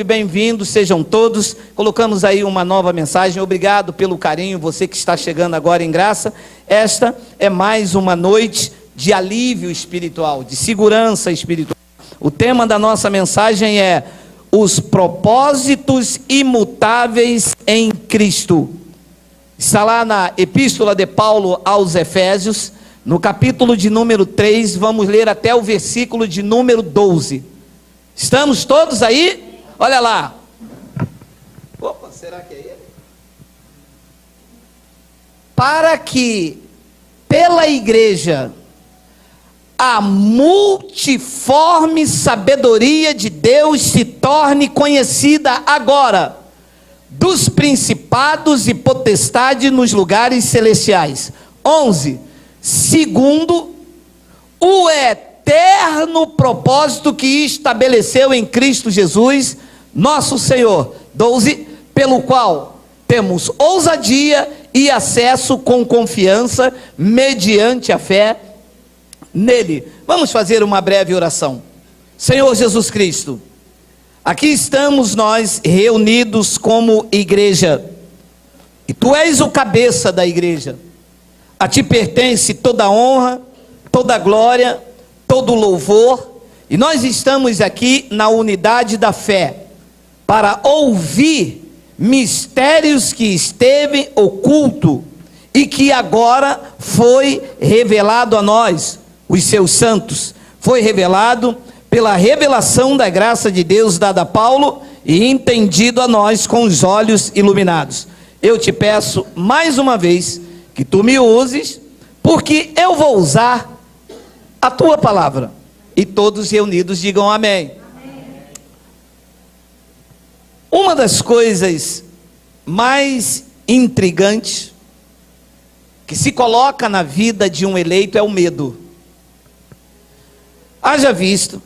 Bem-vindos, sejam todos. Colocamos aí uma nova mensagem. Obrigado pelo carinho, você que está chegando agora em graça. Esta é mais uma noite de alívio espiritual, de segurança espiritual. O tema da nossa mensagem é os propósitos imutáveis em Cristo. Está lá na Epístola de Paulo aos Efésios, no capítulo de número 3, vamos ler até o versículo de número 12. Estamos todos aí? Olha lá. Opa, será que é ele? Para que pela igreja a multiforme sabedoria de Deus se torne conhecida agora dos principados e potestades nos lugares celestiais. 11. Segundo o eterno propósito que estabeleceu em Cristo Jesus, nosso Senhor. 12. Pelo qual temos ousadia e acesso com confiança, mediante a fé nele. Vamos fazer uma breve oração. Senhor Jesus Cristo, aqui estamos nós reunidos como igreja, e Tu és o cabeça da igreja. A Ti pertence toda a honra, toda a glória, todo o louvor, e nós estamos aqui na unidade da fé, para ouvir mistérios que esteve oculto, e que agora foi revelado a nós, os Seus santos, foi revelado pela revelação da graça de Deus dada a Paulo, e entendido a nós com os olhos iluminados. Eu te peço mais uma vez, que Tu me uses, porque eu vou usar a Tua palavra, e todos reunidos digam amém. Uma das coisas mais intrigantes que se coloca na vida de um eleito é o medo. Haja visto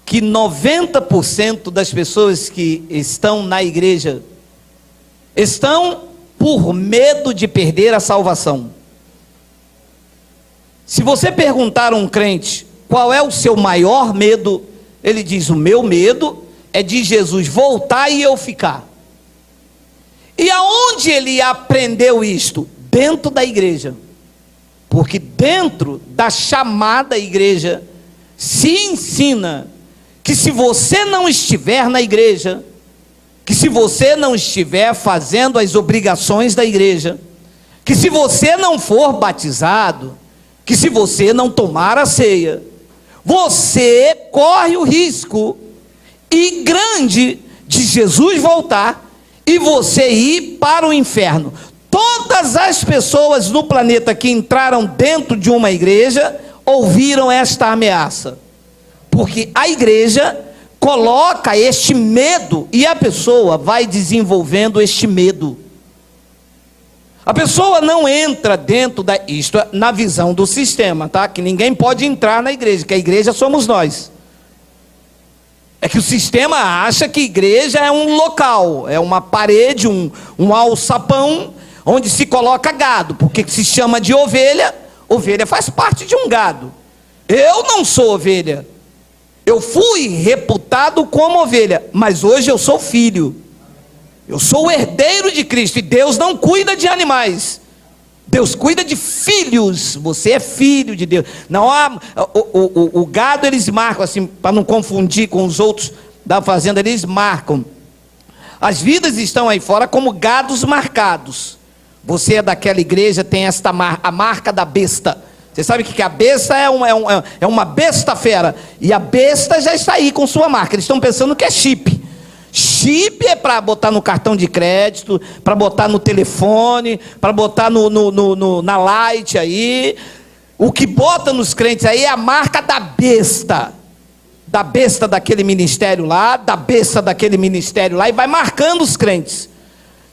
que 90% das pessoas que estão na igreja estão por medo de perder a salvação. Se você perguntar a um crente qual é o seu maior medo, ele diz: o meu medo é de Jesus voltar e eu ficar. E aonde ele aprendeu isto? Dentro da igreja. Porque dentro da chamada igreja se ensina que se você não estiver na igreja, que se você não estiver fazendo as obrigações da igreja, que se você não for batizado, que se você não tomar a ceia, você corre o risco e grande de Jesus voltar e você ir para o inferno. Todas as pessoas no planeta que entraram dentro de uma igreja ouviram esta ameaça, porque a igreja coloca este medo e a pessoa vai desenvolvendo este medo. A pessoa não entra dentro da... Isto é na visão do sistema, tá? Que ninguém pode entrar na igreja, que a igreja somos nós. É que o sistema acha que igreja é um local, é uma parede, um alçapão, onde se coloca gado, porque se chama de ovelha. Ovelha faz parte de um gado. Eu não sou ovelha. Eu fui reputado como ovelha, mas hoje eu sou filho. Eu sou o herdeiro de Cristo, e Deus não cuida de animais. Deus cuida de filhos. Você é filho de Deus. Não há, o gado eles marcam assim, para não confundir com os outros da fazenda, eles marcam. As vidas estão aí fora como gados marcados. Você é daquela igreja, tem a marca da besta. Você sabe que a besta é uma besta fera, e a besta já está aí com sua marca. Eles estão pensando que é chip. Chip é para botar no cartão de crédito, para botar no telefone, para botar na Light aí. O que bota nos crentes aí é a marca da besta. Da besta daquele ministério lá, da besta daquele ministério lá, e vai marcando os crentes.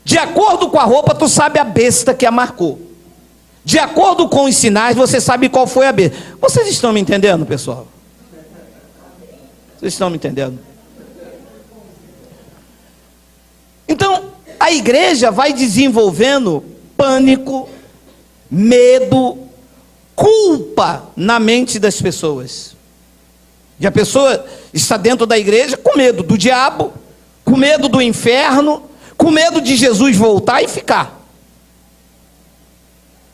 De acordo com a roupa, tu sabe a besta que a marcou. De acordo com os sinais, você sabe qual foi a besta. Vocês estão me entendendo, pessoal? Vocês estão me entendendo? Então, a igreja vai desenvolvendo pânico, medo, culpa na mente das pessoas. E a pessoa está dentro da igreja com medo do diabo, com medo do inferno, com medo de Jesus voltar e ficar.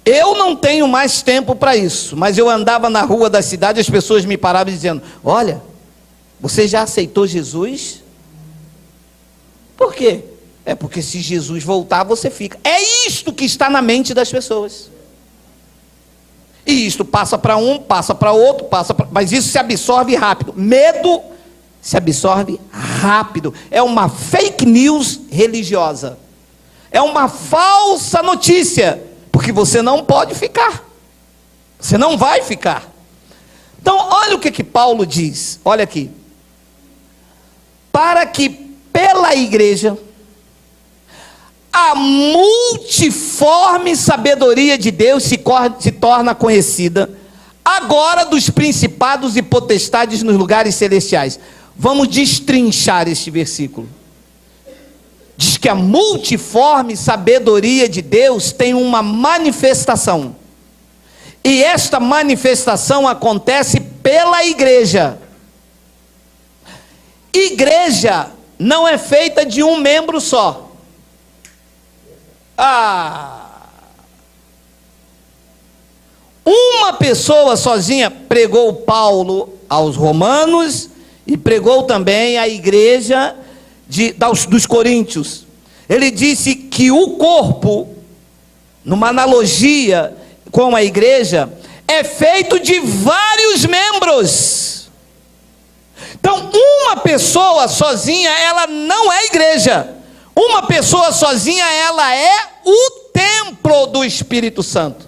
Eu não tenho mais tempo para isso, mas eu andava na rua da cidade, as pessoas me paravam dizendo: olha, você já aceitou Jesus? Por quê? É porque se Jesus voltar, você fica. É isto que está na mente das pessoas. E isto passa para um, passa para outro, mas isso se absorve rápido. Medo se absorve rápido. É uma fake news religiosa. É uma falsa notícia. Porque você não pode ficar. Você não vai ficar. Então, olha o que Paulo diz. Olha aqui. Para que pela igreja a multiforme sabedoria de Deus se torna conhecida, agora dos principados e potestades nos lugares celestiais. Vamos destrinchar este versículo. Diz que a multiforme sabedoria de Deus tem uma manifestação. E esta manifestação acontece pela igreja. Igreja não é feita de um membro só. Uma pessoa sozinha pregou Paulo aos romanos e pregou também à igreja dos coríntios. Ele disse que o corpo, numa analogia com a igreja, é feito de vários membros. Então, uma pessoa sozinha, ela não é igreja. Uma pessoa sozinha, ela é o templo do Espírito Santo.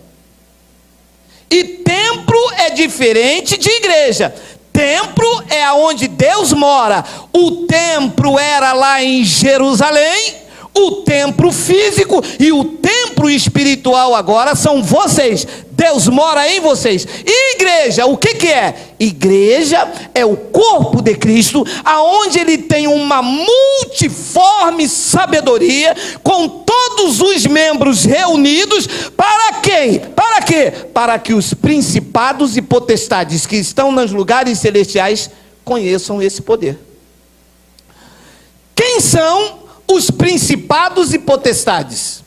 E templo é diferente de igreja. Templo é onde Deus mora. O templo era lá em Jerusalém, o templo físico, e o templo espiritual agora são vocês. Deus mora em vocês. E igreja, o que é? Igreja é o corpo de Cristo, aonde ele tem uma multiforme sabedoria, com todos os membros reunidos. Para quem? Para quê? Para que os principados e potestades que estão nos lugares celestiais conheçam esse poder. Quem são os principados e potestades?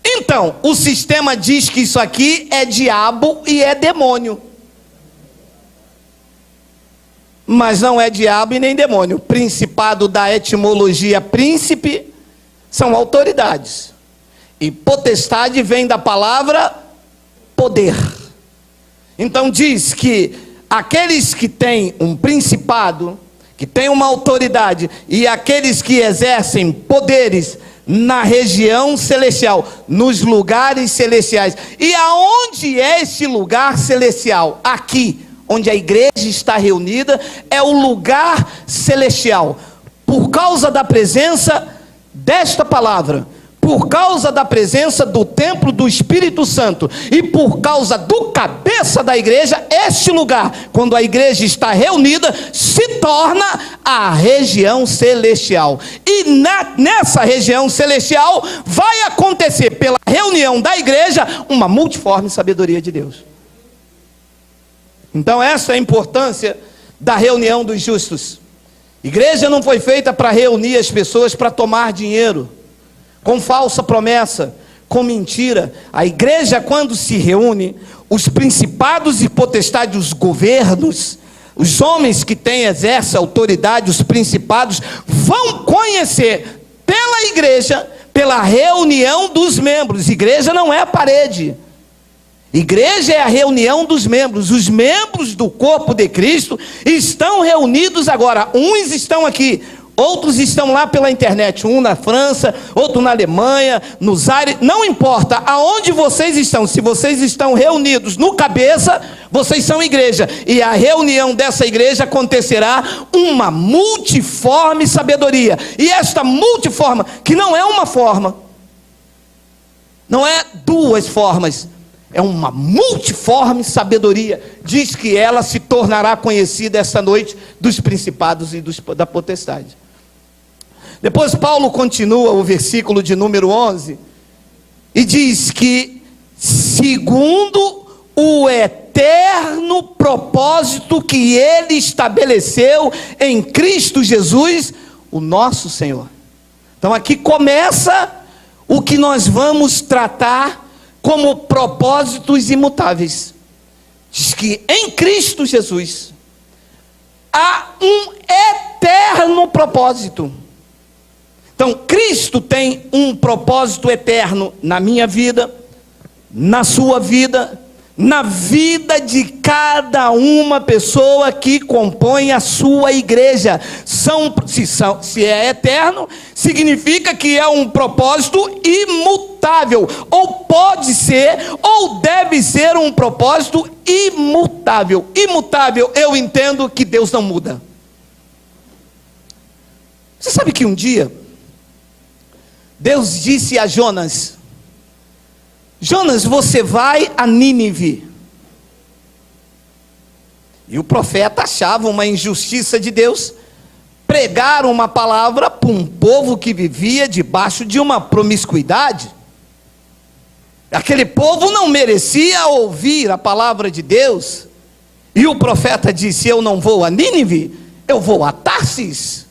Então, o sistema diz que isso aqui é diabo e é demônio. Mas não é diabo e nem demônio. Principado, da etimologia príncipe, são autoridades. E potestade vem da palavra poder. Então diz que aqueles que têm um principado, que têm uma autoridade, e aqueles que exercem poderes na região celestial, nos lugares celestiais. E aonde é esse lugar celestial? Aqui, onde a igreja está reunida, é o lugar celestial. Por causa da presença desta palavra, por causa da presença do templo do Espírito Santo, e por causa do cabeça da igreja, este lugar, quando a igreja está reunida, se torna a região celestial. E nessa região celestial vai acontecer, pela reunião da igreja, uma multiforme sabedoria de Deus. Então essa é a importância da reunião dos justos. Igreja não foi feita para reunir as pessoas para tomar dinheiro, com falsa promessa, com mentira. A igreja, quando se reúne, os principados e potestades, os governos, os homens que exercem autoridade, os principados, vão conhecer pela igreja, pela reunião dos membros. Igreja não é a parede. Igreja é a reunião dos membros. Os membros do corpo de Cristo estão reunidos agora. Uns estão aqui, outros estão lá pela internet, um na França, outro na Alemanha, nos ares, não importa aonde vocês estão, se vocês estão reunidos no cabeça, vocês são igreja, e a reunião dessa igreja acontecerá uma multiforme sabedoria, e esta multiforme, que não é uma forma, não é duas formas, é uma multiforme sabedoria, diz que ela se tornará conhecida essa noite dos principados e da potestade. Depois Paulo continua o versículo de número 11, e diz que, segundo o eterno propósito que ele estabeleceu em Cristo Jesus, o nosso Senhor. Então aqui começa o que nós vamos tratar como propósitos imutáveis. Diz que em Cristo Jesus há um eterno propósito. Então Cristo tem um propósito eterno na minha vida, na sua vida, na vida de cada uma pessoa que compõe a sua igreja. Se é eterno, significa que é um propósito imutável, ou pode ser, ou deve ser um propósito imutável. Imutável, eu entendo que Deus não muda. Você sabe que um dia Deus disse a Jonas: Jonas, você vai a Nínive. E o profeta achava uma injustiça de Deus pregar uma palavra para um povo que vivia debaixo de uma promiscuidade. Aquele povo não merecia ouvir a palavra de Deus. E o profeta disse: eu não vou a Nínive, eu vou a Tarsis.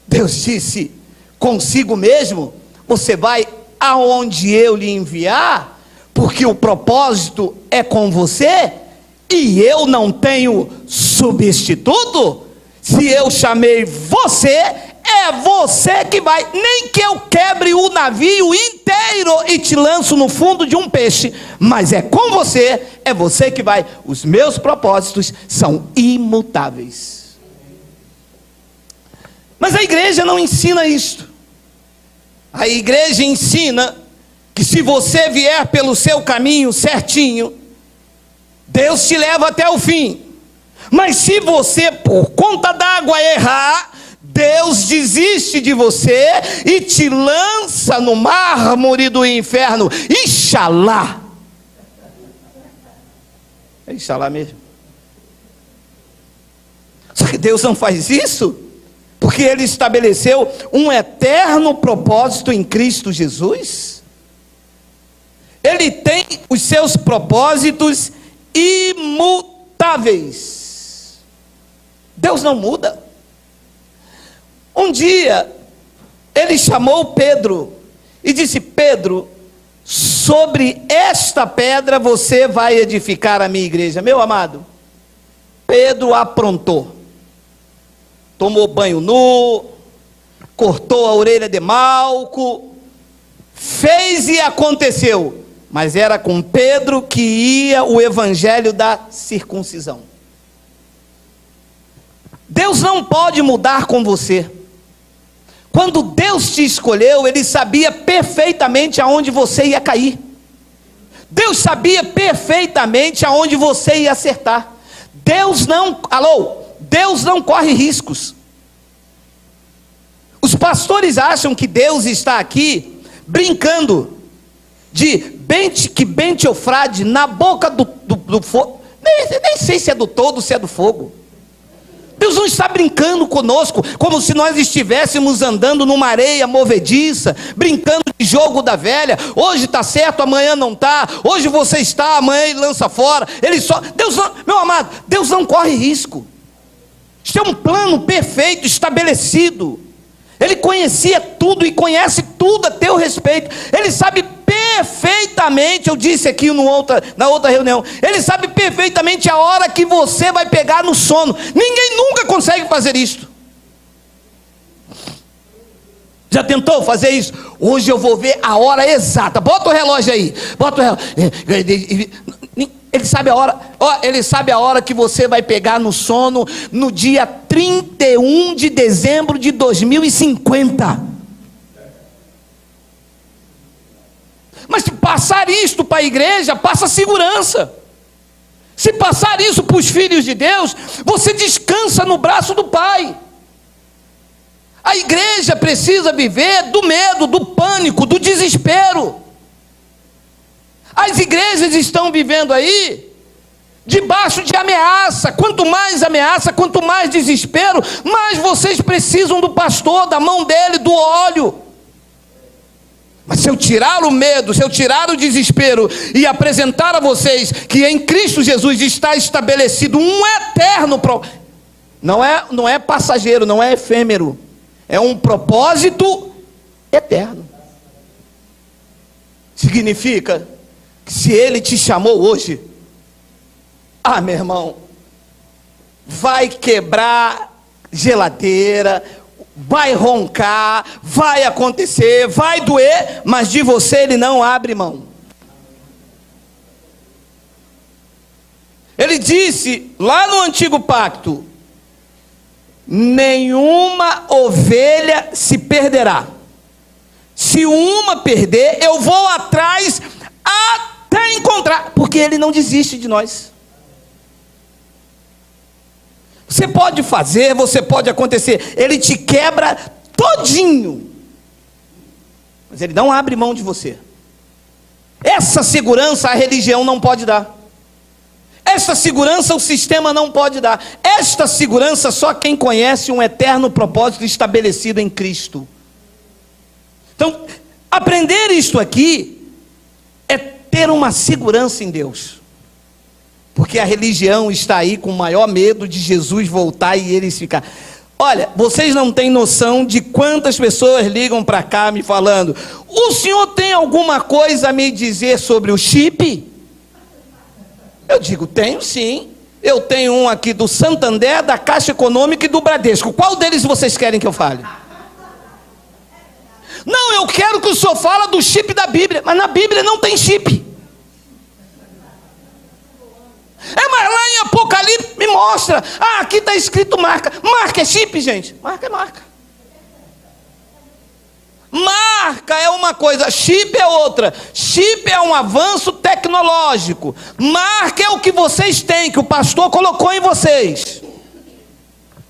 Deus disse consigo mesmo: você vai aonde eu lhe enviar, porque o propósito é com você, e eu não tenho substituto. Se eu chamei você, é você que vai, nem que eu quebre o navio inteiro e te lanço no fundo de um peixe, mas é com você, é você que vai. Os meus propósitos são imutáveis. Mas a igreja não ensina isto. A igreja ensina que se você vier pelo seu caminho certinho, Deus te leva até o fim. Mas se você, por conta d'água, errar, Deus desiste de você e te lança no mármore do inferno. Ixalá. É Ixalá mesmo. Só que Deus não faz isso, porque Ele estabeleceu um eterno propósito em Cristo Jesus. Ele tem os seus propósitos imutáveis. Deus não muda. Um dia, Ele chamou Pedro e disse: Pedro, sobre esta pedra você vai edificar a minha igreja. Meu amado, Pedro aprontou. Tomou banho nu, cortou a orelha de Malco, fez e aconteceu. Mas era com Pedro que ia o evangelho da circuncisão. Deus não pode mudar com você. Quando Deus te escolheu, Ele sabia perfeitamente aonde você ia cair. Deus sabia perfeitamente aonde você ia acertar. Deus não corre riscos. Os pastores acham que Deus está aqui brincando de Bente-Ofrade na boca do fogo. Nem sei se é do todo ou se é do fogo. Deus não está brincando conosco como se nós estivéssemos andando numa areia movediça, brincando de jogo da velha. Hoje está certo, amanhã não está. Hoje você está, amanhã Ele lança fora. Meu amado, Deus não corre risco. Isso é um plano perfeito, estabelecido. Ele conhecia tudo e conhece tudo a teu respeito. Ele sabe perfeitamente, eu disse aqui na outra reunião, Ele sabe perfeitamente a hora que você vai pegar no sono. Ninguém nunca consegue fazer isso. Já tentou fazer isso? Hoje eu vou ver a hora exata. Bota o relógio aí. Bota o relógio. Ele sabe a hora. Ele sabe a hora que você vai pegar no sono no dia 31 de dezembro de 2050. Mas se passar isto para a igreja, passa segurança. Se passar isso para os filhos de Deus, você descansa no braço do Pai. A igreja precisa viver do medo, do pânico, do desespero. As igrejas estão vivendo aí debaixo de ameaça. Quanto mais desespero, mais vocês precisam do pastor, da mão dele, do óleo. Mas se eu tirar o medo, se eu tirar o desespero e apresentar a vocês que em Cristo Jesus está estabelecido um eterno propósito, Não é passageiro, não é efêmero. É um propósito eterno. Significa que se Ele te chamou hoje, meu irmão, vai quebrar geladeira, vai roncar, vai acontecer, vai doer, mas de você Ele não abre mão. Ele disse lá no Antigo Pacto: nenhuma ovelha se perderá. Se uma perder, eu vou atrás até encontrar, porque Ele não desiste de nós. Você pode fazer, você pode acontecer, Ele te quebra todinho, mas Ele não abre mão de você. Essa segurança a religião não pode dar. Esta segurança o sistema não pode dar. Esta segurança só quem conhece um eterno propósito estabelecido em Cristo. Então, aprender isto aqui é ter uma segurança em Deus. Porque a religião está aí com o maior medo de Jesus voltar e eles ficar. Olha, vocês não têm noção de quantas pessoas ligam para cá me falando: o senhor tem alguma coisa a me dizer sobre o chip? Eu digo: tenho sim. Eu tenho um aqui do Santander, da Caixa Econômica e do Bradesco. Qual deles vocês querem que eu fale? Não, eu quero que o senhor fale do chip da Bíblia. Mas na Bíblia não tem chip. Mas lá em Apocalipse me mostra. Aqui está escrito marca. Marca é chip, gente? Marca é marca. Marca é uma coisa, chip é outra. Chip é um avanço tecnológico. Marca é o que vocês têm, que o pastor colocou em vocês.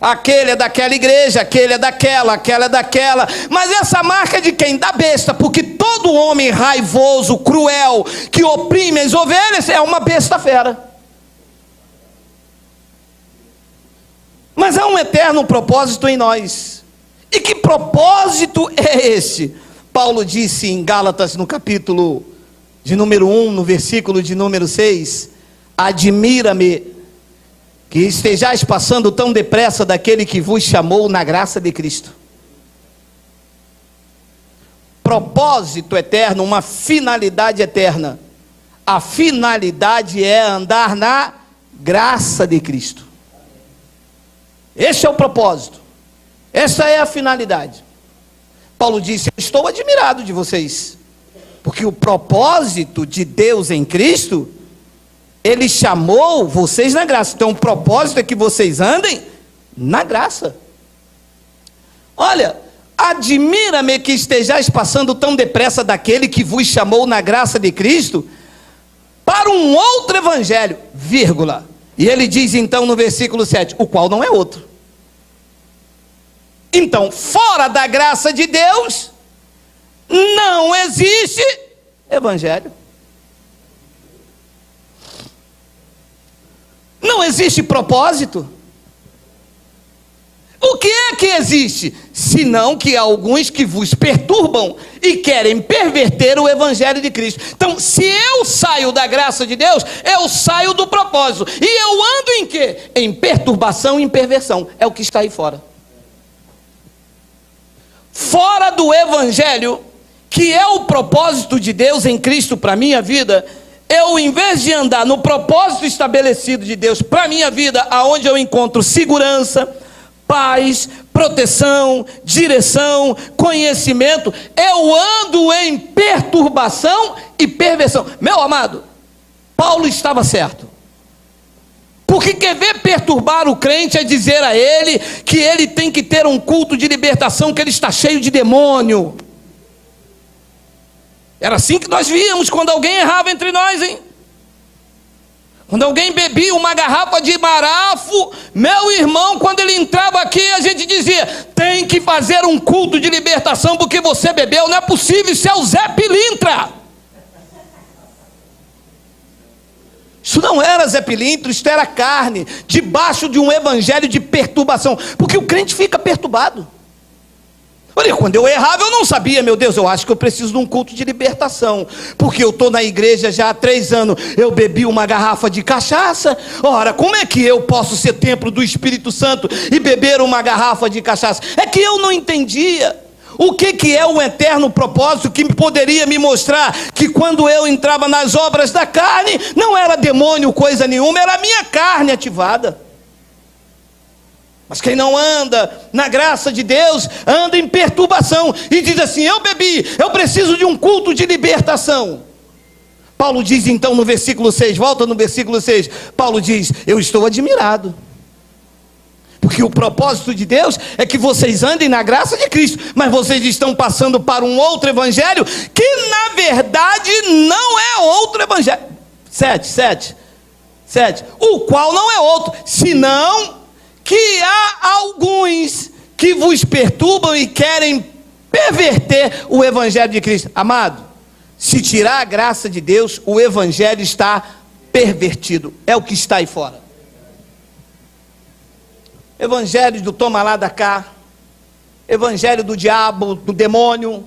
Aquele é daquela igreja, aquele é daquela, aquela é daquela. Mas essa marca é de quem? Da besta. Porque todo homem raivoso, cruel, que oprime as ovelhas, é uma besta fera. Mas há um eterno propósito em nós. E que propósito é esse? Paulo disse em Gálatas, no capítulo de número 1, no versículo de número 6: admira-me que estejais passando tão depressa daquele que vos chamou na graça de Cristo. Propósito eterno, uma finalidade eterna. A finalidade é andar na graça de Cristo. Esse é o propósito. Essa é a finalidade. Paulo disse: eu estou admirado de vocês, porque o propósito de Deus em Cristo, Ele chamou vocês na graça. Então o propósito é que vocês andem na graça. Olha, admira-me que estejais passando tão depressa daquele que vos chamou na graça de Cristo para um outro evangelho, vírgula. E ele diz então no versículo 7, o qual não é outro. Então, fora da graça de Deus, não existe evangelho. Não existe propósito. O que é que existe? Senão que há alguns que vos perturbam e querem perverter o evangelho de Cristo. Então, se eu saio da graça de Deus, eu saio do propósito. E eu ando em quê? Em perturbação e em perversão. É o que está aí fora. Fora do evangelho, que é o propósito de Deus em Cristo para a minha vida, eu, em vez de andar no propósito estabelecido de Deus para a minha vida, aonde eu encontro segurança, paz, proteção, direção, conhecimento, eu ando em perturbação e perversão. Meu amado, Paulo estava certo. Porque querer perturbar o crente é dizer a ele que ele tem que ter um culto de libertação, que ele está cheio de demônio. Era assim que nós víamos quando alguém errava entre nós, hein? Quando alguém bebia uma garrafa de marafo, meu irmão, quando ele entrava aqui, a gente dizia: tem que fazer um culto de libertação porque você bebeu. Não é possível, isso é o Zé Pilintra. Isso não era Zé Pilintra, isso era carne, debaixo de um evangelho de perturbação. Porque o crente fica perturbado. Olha, quando eu errava, eu não sabia, meu Deus, eu acho que eu preciso de um culto de libertação, porque eu estou na igreja já há 3 anos, eu bebi uma garrafa de cachaça. Ora, como é que eu posso ser templo do Espírito Santo e beber uma garrafa de cachaça? É que eu não entendia o que é o eterno propósito que poderia me mostrar que quando eu entrava nas obras da carne, não era demônio coisa nenhuma, era a minha carne ativada. Mas quem não anda na graça de Deus, anda em perturbação, e diz assim: eu bebi, eu preciso de um culto de libertação. Paulo diz então no versículo 6, volta no versículo 6, Paulo diz: eu estou admirado, porque o propósito de Deus é que vocês andem na graça de Cristo, mas vocês estão passando para um outro evangelho, que na verdade não é outro evangelho. 7, o qual não é outro, senão que há alguns que vos perturbam e querem perverter o evangelho de Cristo. Amado, se tirar a graça de Deus, o evangelho está pervertido, é o que está aí fora. Evangelho do toma lá da cá, evangelho do diabo, do demônio,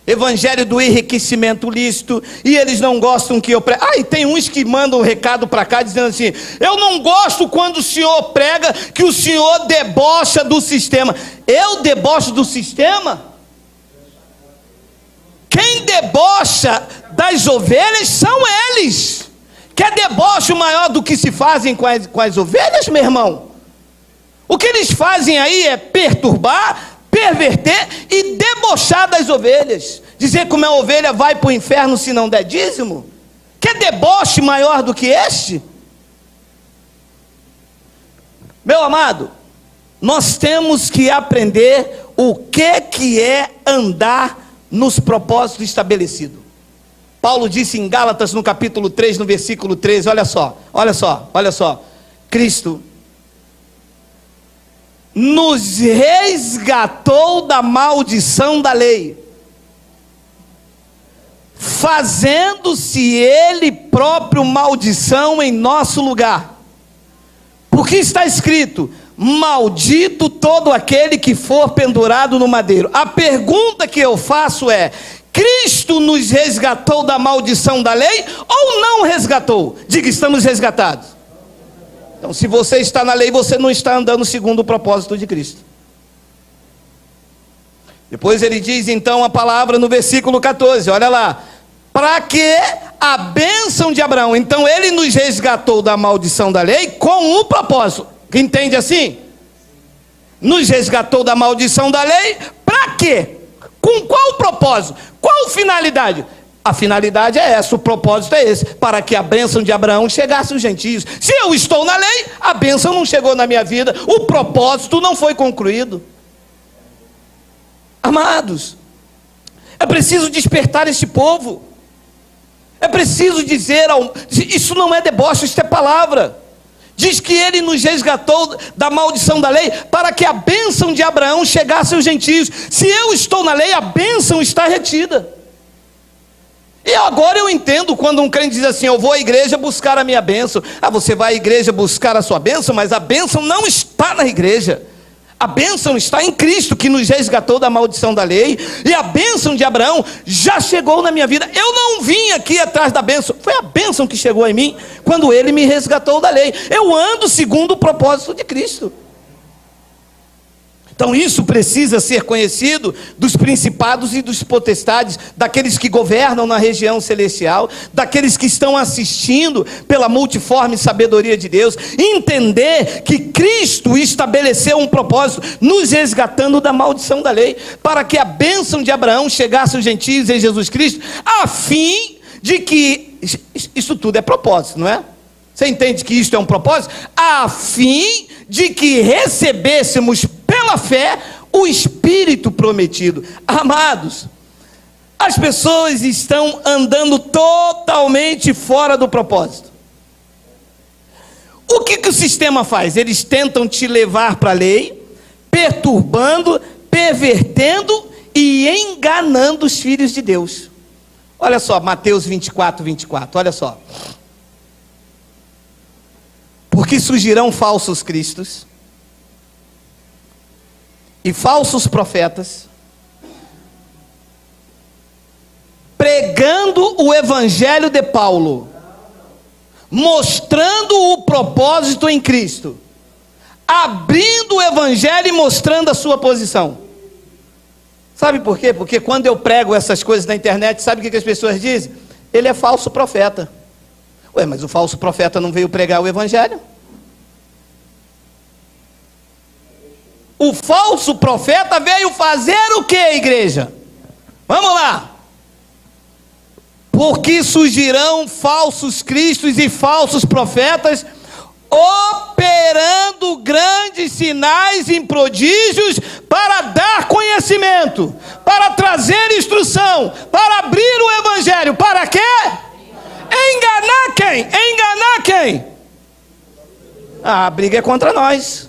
evangelho do enriquecimento lícito, e eles não gostam que eu pregue. E tem uns que mandam um recado para cá dizendo assim: eu não gosto quando o senhor prega que o senhor debocha do sistema. Eu debocho do sistema? Quem debocha das ovelhas são eles. Quer deboche maior do que se fazem com as ovelhas, meu irmão? O que eles fazem aí é perturbar, perverter e debochar das ovelhas, dizer como a ovelha vai para o inferno se não der dízimo. Quer deboche maior do que este? Meu amado, nós temos que aprender o que é andar nos propósitos estabelecidos. Paulo disse em Gálatas no capítulo 3, no versículo 13, olha só, Cristo nos resgatou da maldição da lei, fazendo-se ele próprio maldição em nosso lugar, porque está escrito: maldito todo aquele que for pendurado no madeiro. A pergunta que eu faço é: Cristo nos resgatou da maldição da lei ou não resgatou? Diga: estamos resgatados. Então, se você está na lei, você não está andando segundo o propósito de Cristo. Depois ele diz então a palavra no versículo 14, olha lá: para que a bênção de Abraão. Então ele nos resgatou da maldição da lei com um propósito. Entende assim? Nos resgatou da maldição da lei, para quê? Com qual propósito? Qual finalidade? A finalidade é essa, o propósito é esse: para que a bênção de Abraão chegasse aos gentios. Se eu estou na lei, a bênção não chegou na minha vida, o propósito não foi concluído. Amados, é preciso despertar este povo, é preciso dizer, isso não é deboche, isso é palavra. Diz que ele nos resgatou da maldição da lei, para que a bênção de Abraão chegasse aos gentios. Se eu estou na lei, a bênção está retida. E agora eu entendo quando um crente diz assim: eu vou à igreja buscar a minha bênção. Você vai à igreja buscar a sua bênção, mas a bênção não está na igreja. A bênção está em Cristo, que nos resgatou da maldição da lei. E a bênção de Abraão já chegou na minha vida. Eu não vim aqui atrás da bênção, foi a bênção que chegou em mim quando ele me resgatou da lei. Eu ando segundo o propósito de Cristo. Então isso precisa ser conhecido dos principados e dos potestades, daqueles que governam na região celestial, daqueles que estão assistindo pela multiforme sabedoria de Deus. Entender que Cristo estabeleceu um propósito, nos resgatando da maldição da lei, para que a bênção de Abraão chegasse aos gentios em Jesus Cristo, a fim de que, isso tudo é propósito, não é? Você entende que isto é um propósito? A fim de que recebêssemos pela fé o Espírito prometido. Amados, as pessoas estão andando totalmente fora do propósito. O que o sistema faz? Eles tentam te levar para a lei, perturbando, pervertendo e enganando os filhos de Deus. Olha só, Mateus 24, olha só. Porque surgirão falsos cristos e falsos profetas, pregando o evangelho de Paulo, mostrando o propósito em Cristo, abrindo o evangelho e mostrando a sua posição. Sabe por quê? Porque quando eu prego essas coisas na internet, sabe o que as pessoas dizem? Ele é falso profeta. Ué, mas o falso profeta não veio pregar o evangelho? O falso profeta veio fazer o que, igreja? Vamos lá. Porque surgirão falsos cristos e falsos profetas, operando grandes sinais e prodígios para dar conhecimento, para trazer instrução, para abrir o evangelho. Para quê? Enganar quem? Enganar quem? A briga é contra nós.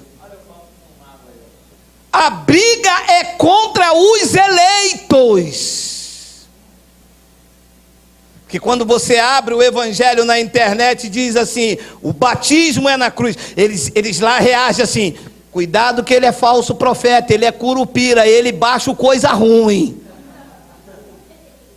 A briga é contra os eleitos. Que quando você abre o evangelho na internet, diz assim, o batismo é na cruz. Eles lá reagem assim, cuidado que ele é falso profeta, ele é curupira, ele baixa coisa ruim.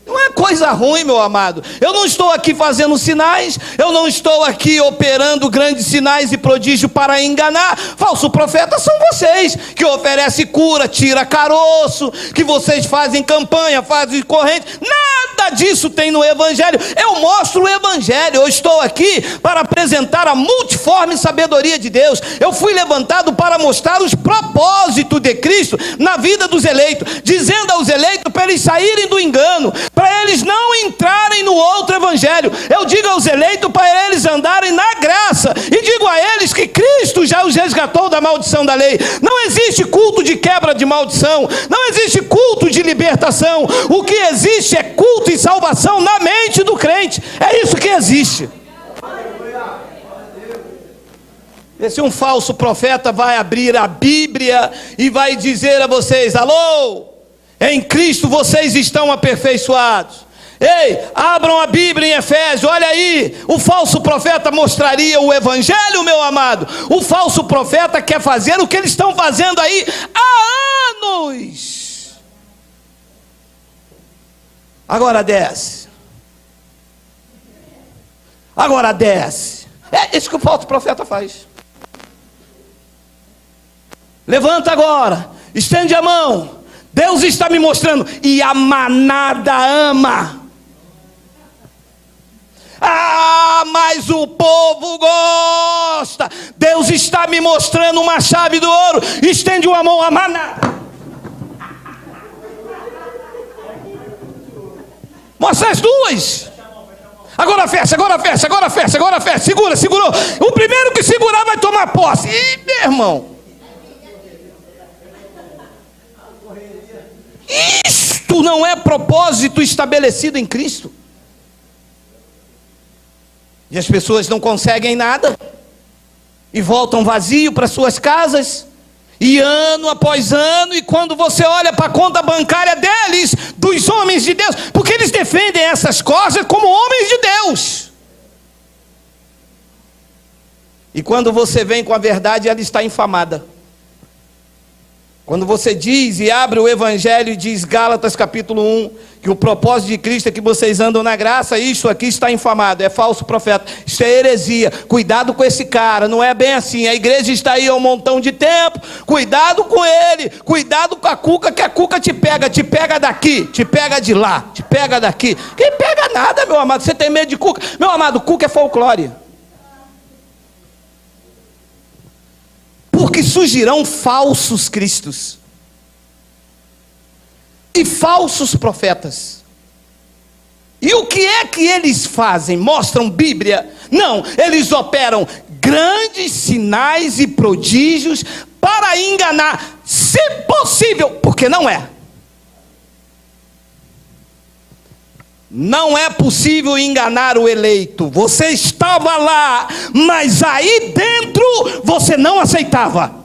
Não é coisa ruim, meu amado. Eu não estou aqui fazendo sinais, eu não estou aqui operando grandes sinais e prodígios para enganar. Falso profeta são vocês, que oferecem cura, tira caroço, que vocês fazem campanha, fazem corrente. Nada disso tem no evangelho. Eu mostro o evangelho. Eu estou aqui para apresentar a multiforme sabedoria de Deus. Eu fui levantado para mostrar os propósitos de Cristo na vida dos eleitos, dizendo aos eleitos para eles saírem do engano, para eles não entrarem no outro evangelho. Eu digo aos eleitos para eles andarem na graça, e digo a eles que Cristo já os resgatou da maldição da lei. Não existe culto de quebra de maldição, não existe culto de libertação. O que existe é culto e salvação na mente do crente. É isso que existe. Esse um falso profeta vai abrir a Bíblia e vai dizer a vocês: alô, em Cristo vocês estão aperfeiçoados. Ei, abram a Bíblia em Efésios, olha aí, o falso profeta mostraria o evangelho, meu amado. O falso profeta quer fazer o que eles estão fazendo aí há anos. Agora desce. Agora desce. É isso que o falso profeta faz. Levanta agora, estende a mão. Deus está me mostrando, e a manada ama. Ah, mas o povo gosta. Deus está me mostrando uma chave do ouro. Estende uma mão, a manada. Mostra as duas. Agora fecha, agora fecha, agora fecha, agora fecha. Segura, segurou. O primeiro que segurar vai tomar posse. Ih, meu irmão, isto não é propósito estabelecido em Cristo. E as pessoas não conseguem nada e voltam vazio para suas casas, e ano após ano, e quando você olha para a conta bancária deles, dos homens de Deus, porque eles defendem essas coisas como homens de Deus, e quando você vem com a verdade, ela está infamada. Quando você diz e abre o evangelho e diz, Gálatas capítulo 1, que o propósito de Cristo é que vocês andam na graça, isso aqui está infamado, é falso profeta, isso é heresia, cuidado com esse cara, não é bem assim, a igreja está aí há um montão de tempo, cuidado com ele, cuidado com a cuca, que a cuca te pega daqui, te pega de lá, te pega daqui. Quem pega nada, meu amado, você tem medo de cuca? Meu amado, cuca é folclore. Porque surgirão falsos cristos e falsos profetas. E o que é que eles fazem? Mostram Bíblia? Não, eles operam grandes sinais e prodígios para enganar, se possível, porque não é. Não é possível enganar o eleito. Você estava lá, mas aí dentro você não aceitava.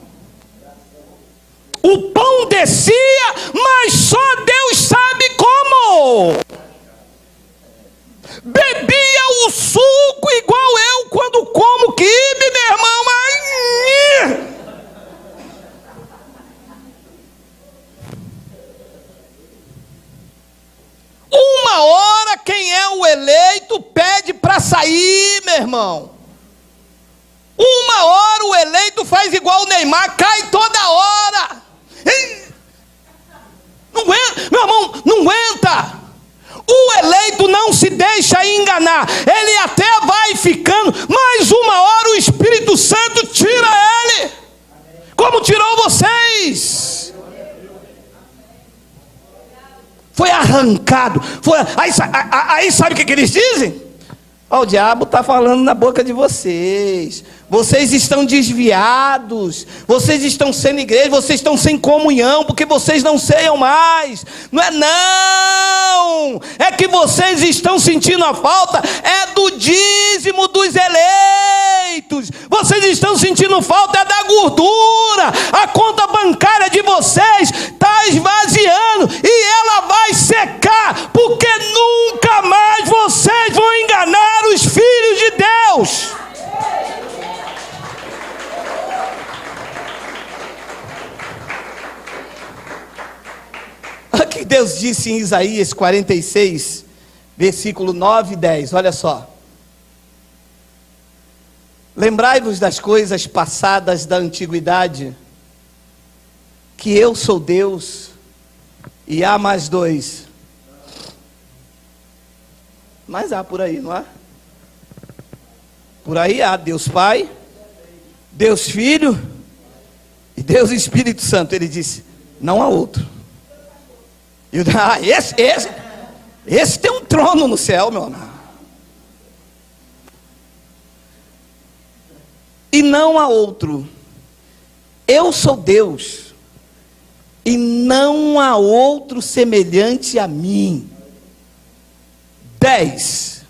O pão descia, mas só Deus sabe como. Bebia o suco igual eu quando como quibe, meu irmão. Mas... uma hora quem cair, meu irmão. Uma hora o eleito faz igual o Neymar, cai toda hora. Não aguenta, meu irmão, não aguenta. O eleito não se deixa enganar. Ele até vai ficando, mas uma hora o Espírito Santo tira ele. Como tirou vocês. Foi arrancado. Aí sabe o que eles dizem? O diabo está falando na boca de vocês. Vocês estão desviados. Vocês estão sem igreja. Vocês estão sem comunhão. Porque vocês não ceiam mais. Não é não. É que vocês estão sentindo a falta. É do dízimo dos eleitos. Vocês estão sentindo falta. É da gordura. A conta bancária de vocês está esvaziando. E ela vai secar. Porque nunca mais vocês vão enganar os filhos de Deus. Olha o que Deus disse em Isaías 46, versículo 9 e 10, olha só. Lembrai-vos das coisas passadas da antiguidade, que eu sou Deus, e há mais dois. Mas há por aí, não há? Por aí há Deus Pai, Deus Filho e Deus Espírito Santo. Ele disse, não há outro. Esse tem um trono no céu, meu amor. E não há outro. Eu sou Deus. E não há outro semelhante a mim. 10.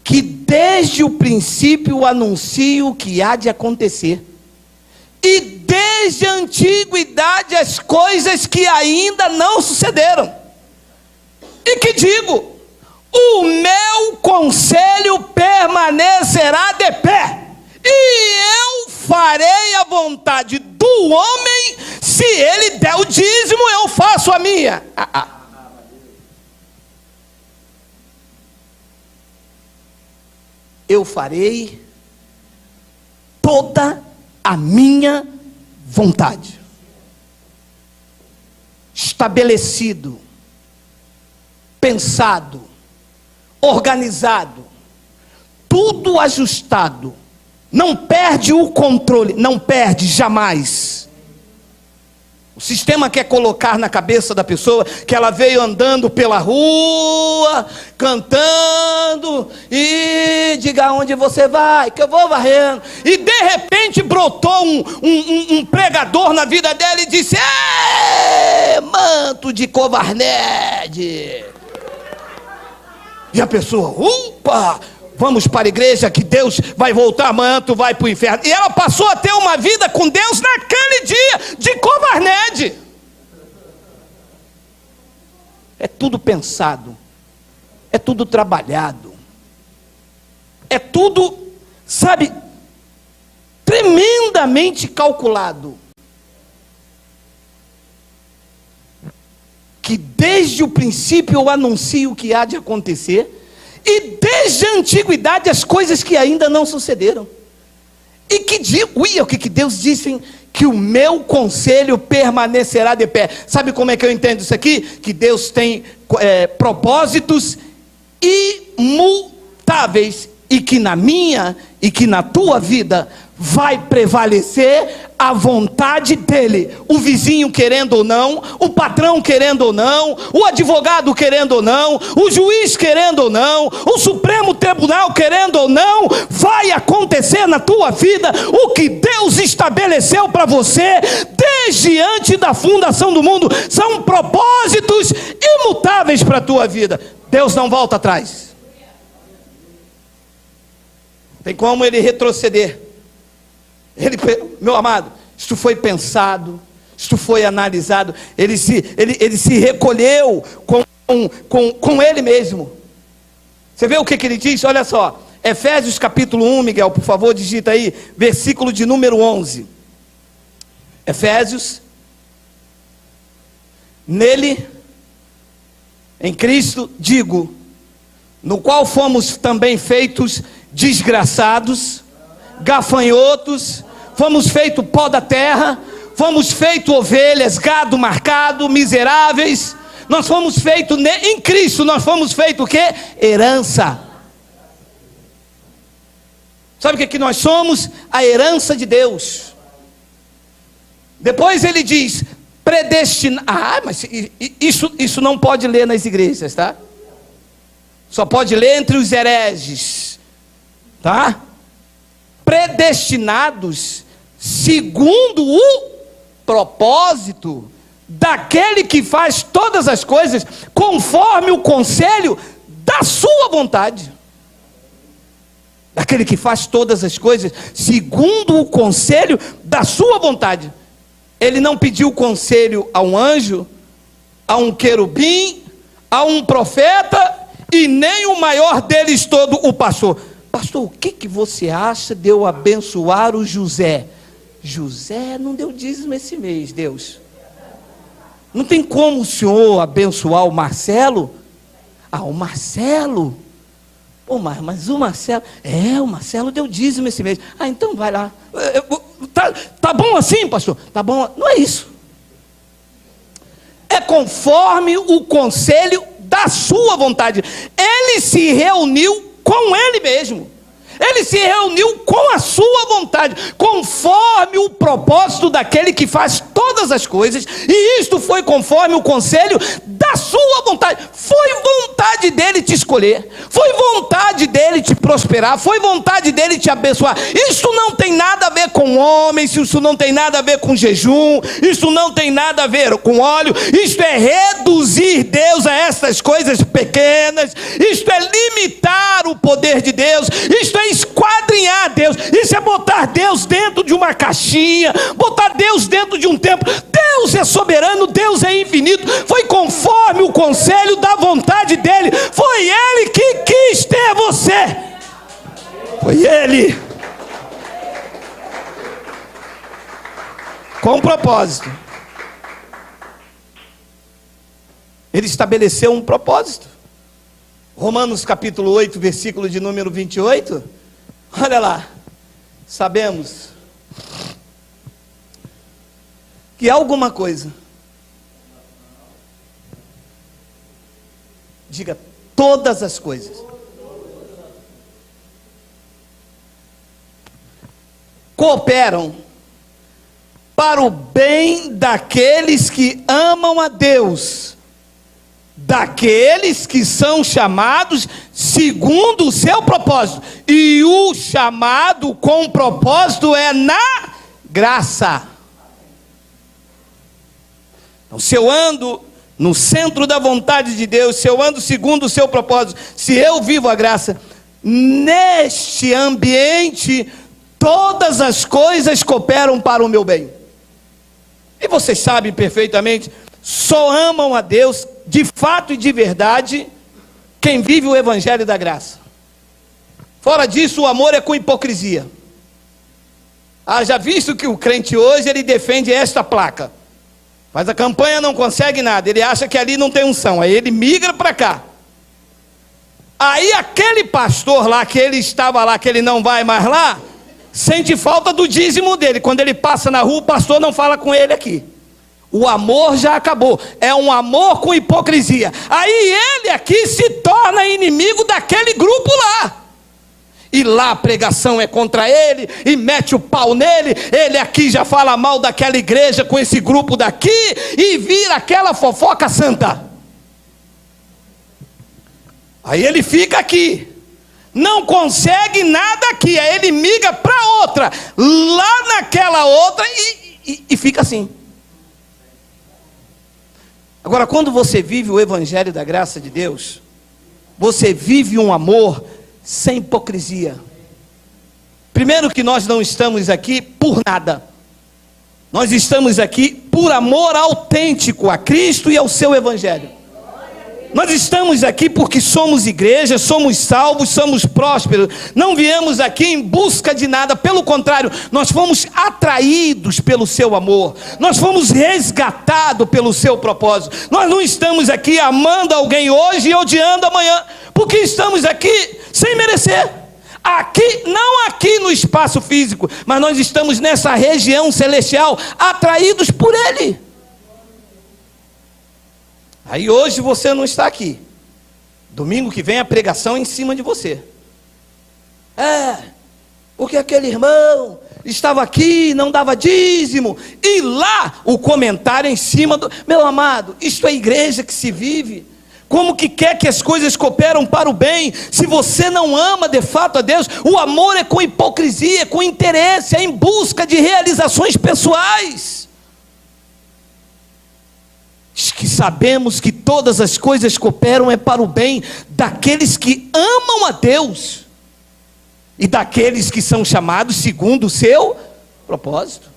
Que desde o princípio anuncio o que há de acontecer. E desde a antiguidade as coisas que ainda não sucederam. E que digo, o meu conselho permanecerá de pé, e eu farei a vontade do homem. Se ele der o dízimo, eu faço a minha. Eu farei toda a minha vontade. Estabelecido, pensado, organizado, tudo ajustado. Não perde o controle, não perde jamais. O sistema quer colocar na cabeça da pessoa que ela veio andando pela rua, cantando, e diga aonde você vai, que eu vou varrendo. E de repente brotou um pregador na vida dela e disse, manto de Covarnede. E a pessoa, opa, vamos para a igreja que Deus vai voltar amanhã, tu vai para o inferno. E ela passou a ter uma vida com Deus naquele dia de Covarnede. É tudo pensado, é tudo trabalhado, é tudo, sabe, tremendamente calculado. Que desde o princípio eu anuncio o que há de acontecer. E desde a antiguidade as coisas que ainda não sucederam. E que digo, o que Deus disse, que o meu conselho permanecerá de pé. Sabe como é que eu entendo isso aqui? Que Deus tem propósitos imutáveis, e que na minha e que na tua vida vai prevalecer a vontade dele. O vizinho querendo ou não, o patrão querendo ou não, o advogado querendo ou não, o juiz querendo ou não, o Supremo Tribunal querendo ou não, vai acontecer na tua vida o que Deus estabeleceu para você desde antes da fundação do mundo. São propósitos imutáveis para a tua vida. Deus não volta atrás. Tem como ele retroceder. Meu amado, isto foi pensado, isto foi analisado. Ele se recolheu com ele mesmo. Você vê o que ele diz? Olha só, Efésios capítulo 1, Miguel, por favor, digita aí, versículo de número 11. Efésios, nele, em Cristo, digo, no qual fomos também feitos desgraçados, gafanhotos, fomos feitos pó da terra, fomos feitos ovelhas, gado marcado, miseráveis. Nós fomos feitos em Cristo, nós fomos feitos o quê? Herança. Sabe o que nós somos? A herança de Deus. Depois ele diz, predestinado. Ah, mas isso não pode ler nas igrejas, tá? Só pode ler entre os hereges, tá? Predestinados segundo o propósito daquele que faz todas as coisas conforme o conselho da sua vontade. Daquele que faz todas as coisas segundo o conselho da sua vontade. Ele não pediu conselho a um anjo, a um querubim, a um profeta, e nem o maior deles todo, o pastor. Pastor, o que você acha de eu abençoar o José? José não deu dízimo esse mês, Deus. Não tem como o senhor abençoar o Marcelo? Ah, o Marcelo? Pô, mas o Marcelo... o Marcelo deu dízimo esse mês. Ah, então vai lá. Tá bom assim, pastor? Tá bom? Não é isso. É conforme o conselho da sua vontade. Ele se reuniu com ele mesmo. Ele se reuniu com a sua vontade, conforme o propósito daquele que faz todas as coisas, e isto foi conforme o conselho da sua vontade. Foi vontade dele te escolher, foi vontade dele te prosperar, foi vontade dele te abençoar. Isso não tem nada a ver com homens, isso não tem nada a ver com jejum, isso não tem nada a ver com óleo. Isto é reduzir Deus a essas coisas pequenas, isto é limitar o poder de Deus, isto é esquadrinhar Deus, isso é botar Deus dentro de uma caixinha, botar Deus dentro de um templo. Deus é soberano, Deus é infinito, foi conforme o conselho da vontade dele, foi ele que quis ter você, foi ele, com propósito. Ele estabeleceu um propósito. Romanos capítulo 8, versículo de número 28, olha lá, sabemos que alguma coisa, diga todas as coisas, cooperam para o bem daqueles que amam a Deus, daqueles que são chamados segundo o seu propósito. E o chamado com propósito é na graça. Então, se eu ando no centro da vontade de Deus, se eu ando segundo o seu propósito, se eu vivo a graça, neste ambiente, todas as coisas cooperam para o meu bem. E vocês sabem perfeitamente, só amam a Deus de fato e de verdade quem vive o evangelho da graça. Fora disso, o amor é com hipocrisia. Já visto que o crente hoje, ele defende esta placa, faz a campanha, não consegue nada, ele acha que ali não tem unção, aí ele migra para cá. Aí aquele pastor lá, que ele estava lá, que ele não vai mais lá, sente falta do dízimo dele. Quando ele passa na rua, o pastor não fala com ele aqui. O amor já acabou, é um amor com hipocrisia. Aí ele aqui se torna inimigo daquele grupo lá. E lá a pregação é contra ele, e mete o pau nele. Ele aqui já fala mal daquela igreja com esse grupo daqui, e vira aquela fofoca santa. Aí ele fica aqui, não consegue nada aqui, aí ele migra para outra, lá naquela outra, e fica assim. Agora, quando você vive o evangelho da graça de Deus, você vive um amor sem hipocrisia. Primeiro, que nós não estamos aqui por nada, nós estamos aqui por amor autêntico a Cristo e ao seu evangelho. Nós estamos aqui porque somos igreja, somos salvos, somos prósperos. Não viemos aqui em busca de nada, pelo contrário, nós fomos atraídos pelo seu amor. Nós fomos resgatados pelo seu propósito. Nós não estamos aqui amando alguém hoje e odiando amanhã, porque estamos aqui sem merecer. Aqui, não aqui no espaço físico, mas nós estamos nessa região celestial, atraídos por Ele. Aí hoje você não está aqui. Domingo que vem a pregação é em cima de você. Porque aquele irmão estava aqui, não dava dízimo. E lá o comentário é em cima do... Meu amado, isto é igreja que se vive. Como que quer que as coisas cooperam para o bem, se você não ama de fato a Deus? O amor é com hipocrisia, é com interesse, é em busca de realizações pessoais. Que sabemos que todas as coisas cooperam é para o bem daqueles que amam a Deus e daqueles que são chamados segundo o seu propósito.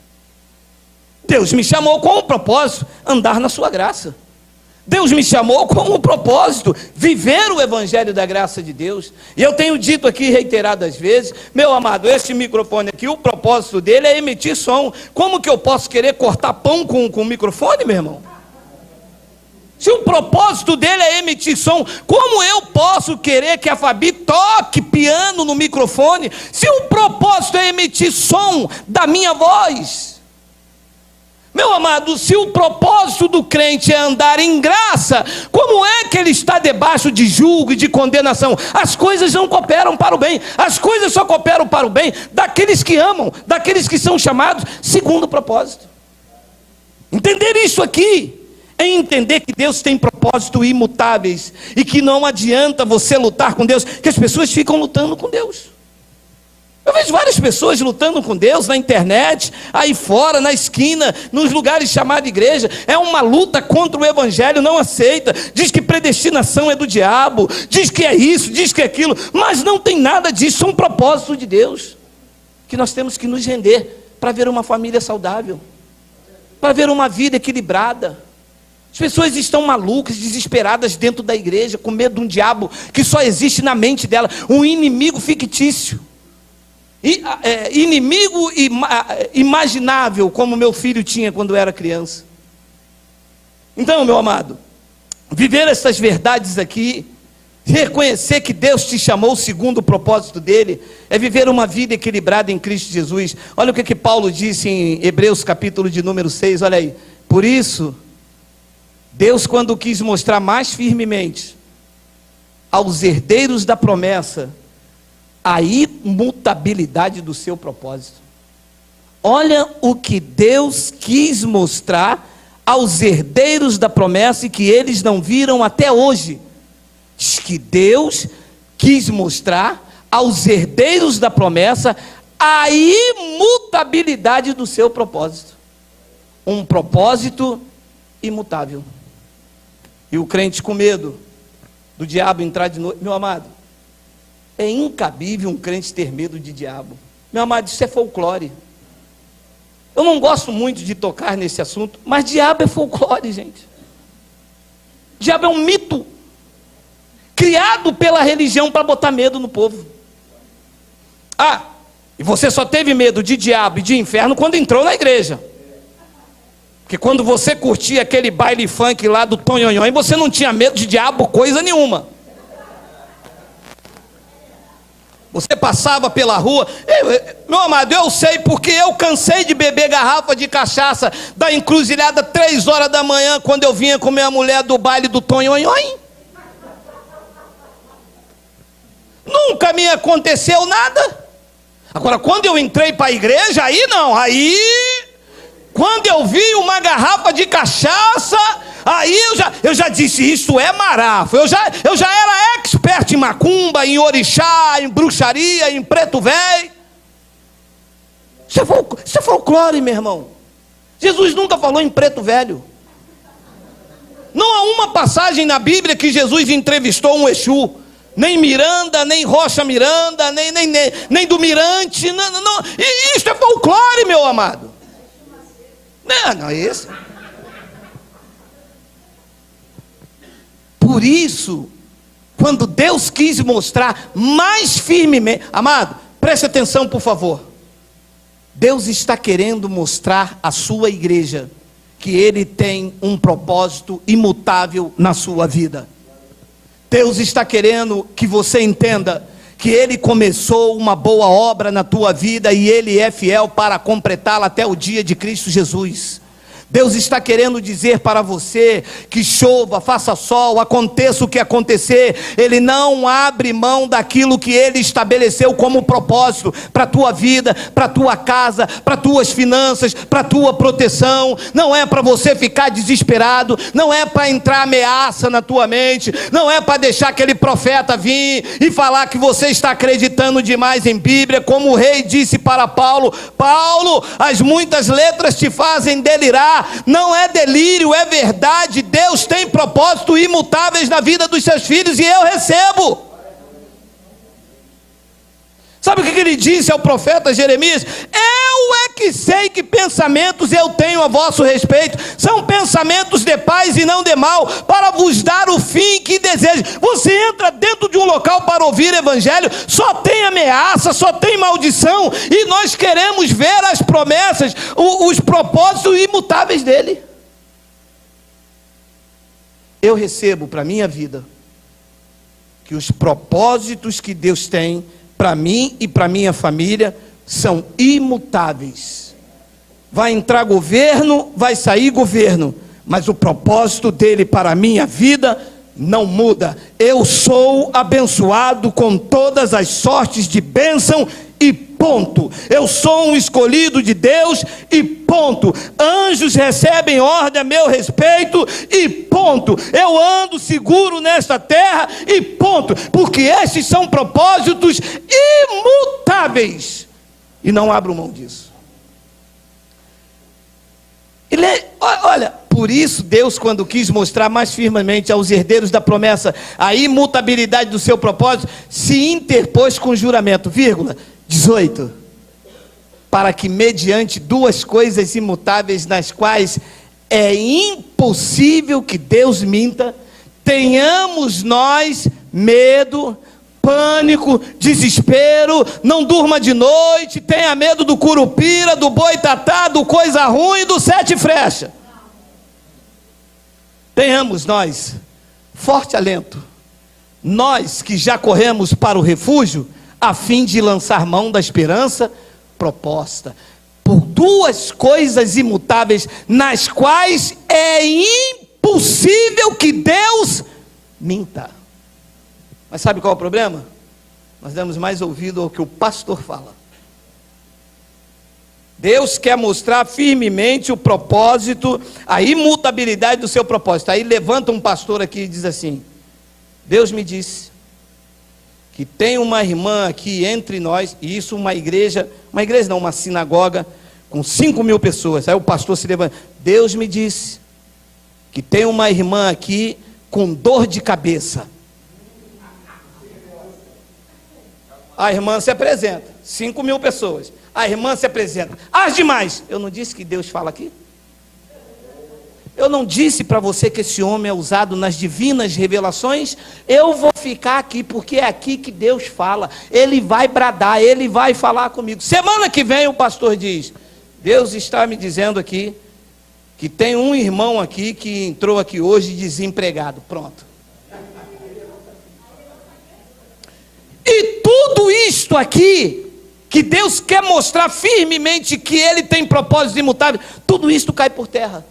Deus me chamou com um propósito, andar na sua graça. Deus me chamou com um propósito, viver o evangelho da graça de Deus. E eu tenho dito aqui reiteradas vezes, meu amado, este microfone aqui, o propósito dele é emitir som. Como que eu posso querer cortar pão com o microfone, meu irmão? Se o propósito dele é emitir som, como eu posso querer que a Fabi toque piano no microfone, se o propósito é emitir som da minha voz? Meu amado, se o propósito do crente é andar em graça, como é que ele está debaixo de julgo e de condenação? As coisas não cooperam para o bem, as coisas só cooperam para o bem daqueles que amam, daqueles que são chamados segundo o propósito. Entender isso aqui é entender que Deus tem propósitos imutáveis e que não adianta você lutar com Deus, que as pessoas ficam lutando com Deus. Eu vejo várias pessoas lutando com Deus na internet, aí fora, na esquina, nos lugares chamados igreja. É uma luta contra o evangelho, não aceita, diz que predestinação é do diabo, diz que é isso, diz que é aquilo, mas não tem nada disso, são propósitos de Deus, que nós temos que nos render para ver uma família saudável, para ver uma vida equilibrada. As pessoas estão malucas, desesperadas dentro da igreja, com medo de um diabo que só existe na mente dela, um inimigo fictício, inimigo imaginável, como meu filho tinha quando era criança. Então, meu amado, viver essas verdades aqui, reconhecer que Deus te chamou segundo o propósito dele, é viver uma vida equilibrada em Cristo Jesus. Olha o que Paulo disse em Hebreus capítulo de número 6, olha aí. Por isso, Deus, quando quis mostrar mais firmemente aos herdeiros da promessa a imutabilidade do seu propósito. Olha o que Deus quis mostrar aos herdeiros da promessa e que eles não viram até hoje. Diz que Deus quis mostrar aos herdeiros da promessa a imutabilidade do seu propósito. Um propósito imutável. E o crente com medo do diabo entrar de novo. Meu amado, é incabível um crente ter medo de diabo. Meu amado, isso é folclore. Eu não gosto muito de tocar nesse assunto, mas diabo é folclore, gente. Diabo é um mito criado pela religião para botar medo no povo. E você só teve medo de diabo e de inferno quando entrou na igreja. Porque quando você curtia aquele baile funk lá do Tonhonhon, você não tinha medo de diabo coisa nenhuma. Você passava pela rua, meu amado, eu sei porque eu cansei de beber garrafa de cachaça da encruzilhada 3 horas da manhã, quando eu vinha com minha mulher do baile do Tonhonhon. Nunca me aconteceu nada. Agora, quando eu entrei para a igreja, aí não, aí... Quando eu vi uma garrafa de cachaça, aí eu já disse, isso é marafo. Eu já era expert em macumba, em orixá, em bruxaria, em preto velho. Isso é folclore, meu irmão. Jesus nunca falou em preto velho. Não há uma passagem na Bíblia que Jesus entrevistou um Exu. Nem Miranda, nem Rocha Miranda, nem do Mirante. Não. E isso é folclore, meu amado. Não é isso. Por isso, quando Deus quis mostrar mais firmemente, amado, preste atenção por favor, Deus está querendo mostrar à sua igreja que Ele tem um propósito imutável na sua vida. Deus está querendo que você entenda que Ele começou uma boa obra na tua vida e Ele é fiel para completá-la até o dia de Cristo Jesus. Deus está querendo dizer para você que chova, faça sol, aconteça o que acontecer, Ele não abre mão daquilo que Ele estabeleceu como propósito para a tua vida, para a tua casa, para as tuas finanças, para a tua proteção. Não é para você ficar desesperado, não é para entrar ameaça na tua mente, não é para deixar aquele profeta vir e falar que você está acreditando demais em Bíblia, como o rei disse para Paulo: Paulo, as muitas letras te fazem delirar. Não é delírio, é verdade. Deus tem propósitos imutáveis na vida dos seus filhos e eu recebo. Sabe o que ele disse ao profeta Jeremias? Eu é que sei que pensamentos eu tenho a vosso respeito, são pensamentos de paz e não de mal, para vos dar o fim que deseja. Você entra dentro de um local para ouvir evangelho, só tem ameaça, só tem maldição, e nós queremos ver as promessas, os propósitos imutáveis dele. Eu recebo para a minha vida que os propósitos que Deus tem para mim e para minha família são imutáveis. Vai entrar governo, vai sair governo, mas o propósito dele para a minha vida não muda. Eu sou abençoado com todas as sortes de bênção e ponto. Eu sou um escolhido de Deus e ponto. Anjos recebem ordem a meu respeito e ponto. Eu ando seguro nesta terra e ponto. Porque estes são propósitos imutáveis e não abro mão disso. Olha, por isso Deus, quando quis mostrar mais firmemente aos herdeiros da promessa a imutabilidade do seu propósito, se interpôs com juramento, 18, para que mediante duas coisas imutáveis, nas quais é impossível que Deus minta, tenhamos nós medo, pânico, desespero, não durma de noite, tenha medo do curupira, do boitatá, do coisa ruim, do sete frecha. Tenhamos nós forte alento, nós que já corremos para o refúgio, a fim de lançar mão da esperança proposta, por duas coisas imutáveis, nas quais é impossível que Deus minta. Mas sabe qual é o problema? Nós damos mais ouvido ao que o pastor fala. Deus quer mostrar firmemente o propósito, a imutabilidade do seu propósito. Aí levanta um pastor aqui e diz assim: Deus me disse que tem uma irmã aqui entre nós, e isso uma igreja não, uma sinagoga, com 5.000 pessoas. Aí o pastor se levanta: Deus me disse que tem uma irmã aqui com dor de cabeça. A irmã se apresenta, 5.000 pessoas. A irmã se apresenta: as demais. Eu não disse que Deus fala aqui? Eu não disse para você que esse homem é usado nas divinas revelações? Eu vou ficar aqui, porque é aqui que Deus fala. Ele vai bradar, ele vai falar comigo. Semana que vem o pastor diz: Deus está me dizendo aqui que tem um irmão aqui que entrou aqui hoje desempregado. Pronto. E tudo isto aqui, que Deus quer mostrar firmemente que Ele tem propósitos imutáveis, tudo isto cai por terra.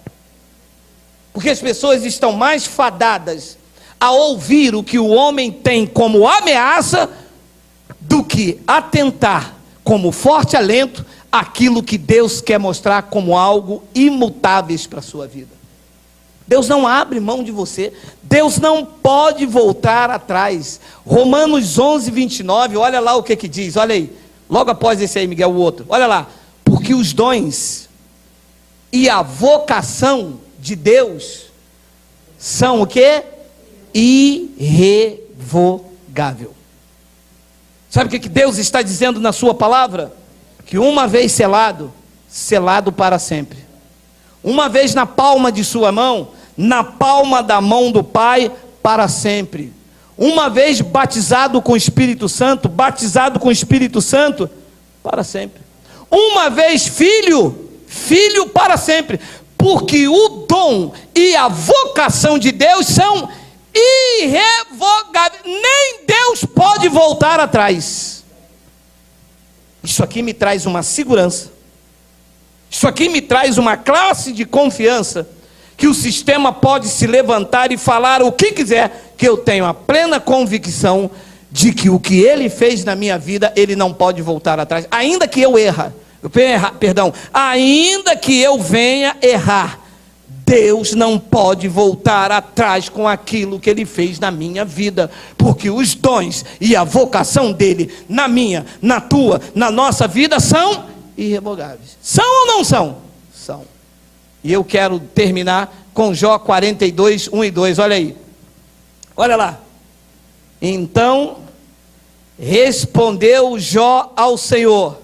Porque as pessoas estão mais fadadas a ouvir o que o homem tem como ameaça, do que atentar como forte alento aquilo que Deus quer mostrar como algo imutáveis para a sua vida. Deus não abre mão de você. Deus não pode voltar atrás. Romanos 11:29, olha lá o que diz, olha aí. Logo após esse aí, Miguel, o outro. Olha lá. Porque os dons e a vocação de Deus são o quê? Irrevogável. Sabe o que Deus está dizendo na sua palavra? Que uma vez selado, selado para sempre. Uma vez na palma de sua mão, na palma da mão do Pai, para sempre. Uma vez batizado com o Espírito Santo, para sempre. Uma vez filho para sempre. Porque o dom e a vocação de Deus são irrevogáveis. Nem Deus pode voltar atrás. Isso aqui me traz uma segurança. Isso aqui me traz uma classe de confiança, que o sistema pode se levantar e falar o que quiser, que eu tenho a plena convicção de que o que ele fez na minha vida, ele não pode voltar atrás. Ainda que eu ainda que eu venha errar, Deus não pode voltar atrás com aquilo que ele fez na minha vida, porque os dons e a vocação dele na minha, na tua, na nossa vida são irrevogáveis. São ou não são? São. E eu quero terminar com Jó 42, 1 e 2, olha aí. Olha lá. Então respondeu Jó ao Senhor: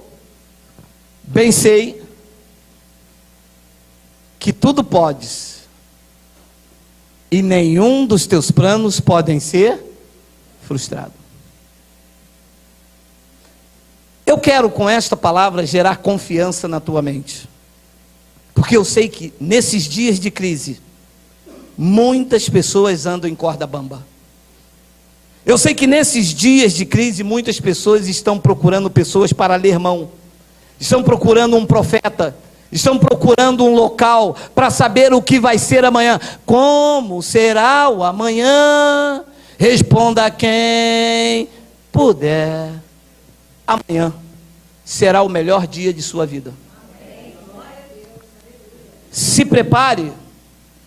bem sei que tudo podes, e nenhum dos teus planos podem ser frustrado. Eu quero com esta palavra gerar confiança na tua mente, porque eu sei que nesses dias de crise, muitas pessoas andam em corda bamba. Eu sei que nesses dias de crise, muitas pessoas estão procurando pessoas para ler mão, estão procurando um profeta, estão procurando um local para saber o que vai ser amanhã. Como será o amanhã? Responda quem puder. Amanhã será o melhor dia de sua vida. Se prepare,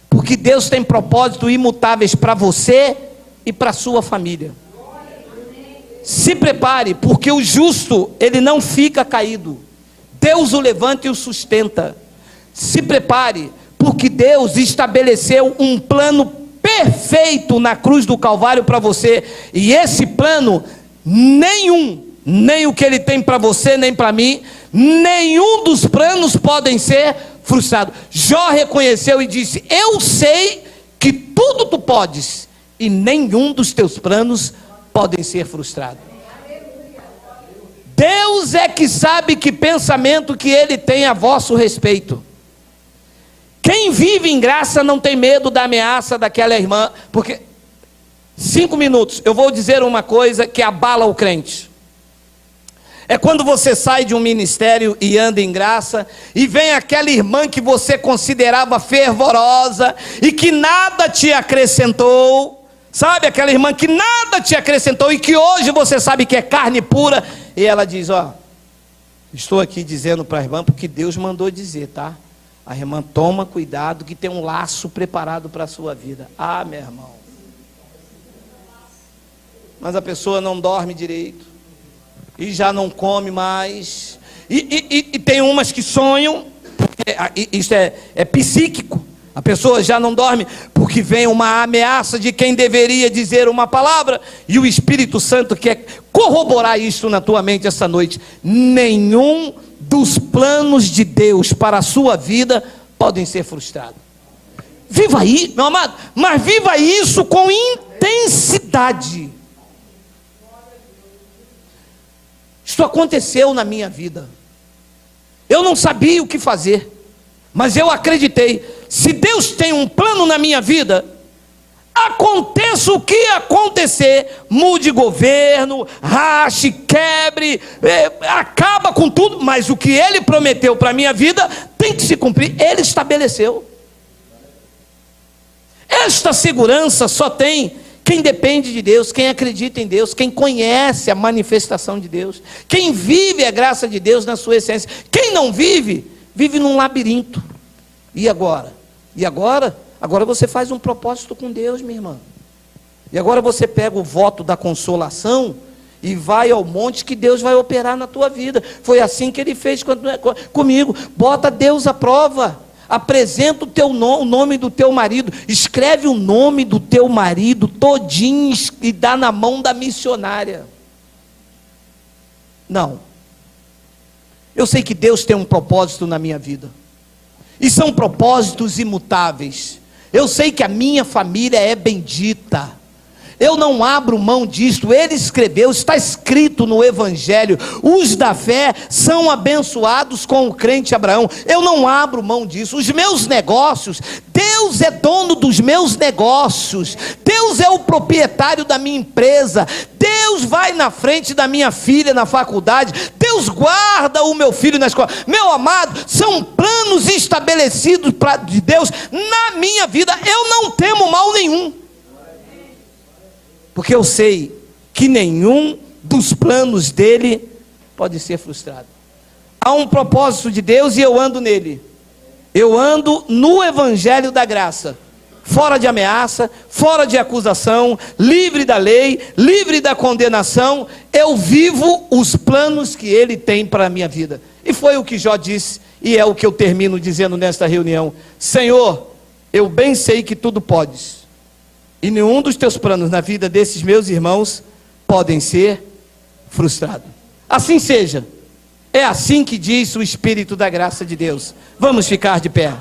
porque Deus tem propósitos imutáveis para você e para sua família. Se prepare, porque o justo, ele não fica caído. Deus o levanta e o sustenta. Se prepare, porque Deus estabeleceu um plano perfeito na cruz do Calvário para você. E esse plano, nem o que ele tem para você, nem para mim, nenhum dos planos podem ser frustrados. Jó reconheceu e disse: eu sei que tudo tu podes, e nenhum dos teus planos podem ser frustrados. Deus é que sabe que pensamento que ele tem a vosso respeito. Quem vive em graça não tem medo da ameaça daquela irmã, porque 5 minutos, eu vou dizer uma coisa que abala o crente. É quando você sai de um ministério e anda em graça, e vem aquela irmã que você considerava fervorosa, e que nada te acrescentou, sabe, aquela irmã que nada te acrescentou, e que hoje você sabe que é carne pura, e ela diz: ó, estou aqui dizendo para a irmã, porque Deus mandou dizer, tá? A irmã, toma cuidado, que tem um laço preparado para a sua vida. Ah, meu irmão, mas a pessoa não dorme direito, e já não come mais, e tem umas que sonham, porque isso é psíquico. A pessoa já não dorme porque vem uma ameaça de quem deveria dizer uma palavra, e o Espírito Santo quer corroborar isso na tua mente essa noite. Nenhum dos planos de Deus para a sua vida podem ser frustrados. Viva aí, meu amado, mas viva isso com intensidade. Isso aconteceu na minha vida. Eu não sabia o que fazer, mas eu acreditei. Se Deus tem um plano na minha vida, aconteça o que acontecer, mude governo, rache, quebre, acaba com tudo, mas o que Ele prometeu para a minha vida tem que se cumprir. Ele estabeleceu. Esta segurança só tem quem depende de Deus, quem acredita em Deus, quem conhece a manifestação de Deus, quem vive a graça de Deus na sua essência. Quem não vive, vive num labirinto. E agora? Agora você faz um propósito com Deus, minha irmã. E agora você pega o voto da consolação e vai ao monte que Deus vai operar na tua vida. Foi assim que Ele fez comigo. Bota Deus à prova. Apresenta o nome do teu marido. Escreve o nome do teu marido todinho e dá na mão da missionária. Não. Eu sei que Deus tem um propósito na minha vida. E são propósitos imutáveis. Eu sei que a minha família é bendita. eu não abro mão disto. Ele escreveu, está escrito no Evangelho: os da fé são abençoados com o crente Abraão. Eu não abro mão disso. Os meus negócios, Deus é dono dos meus negócios, Deus é o proprietário da minha empresa, Deus vai na frente da minha filha na faculdade, Deus guarda o meu filho na escola. Meu amado, são planos estabelecidos de Deus na minha vida. Eu não temo mal nenhum, porque eu sei que nenhum dos planos dele pode ser frustrado. Há um propósito de Deus e eu ando nele. Eu ando no Evangelho da graça, fora de ameaça, fora de acusação, livre da lei, livre da condenação. Eu vivo os planos que ele tem para a minha vida. E foi o que Jó disse, e é o que eu termino dizendo nesta reunião: Senhor, eu bem sei que tudo podes, e nenhum dos teus planos na vida desses meus irmãos podem ser frustrados. Assim seja. É assim que diz o Espírito da graça de Deus. Vamos ficar de pé.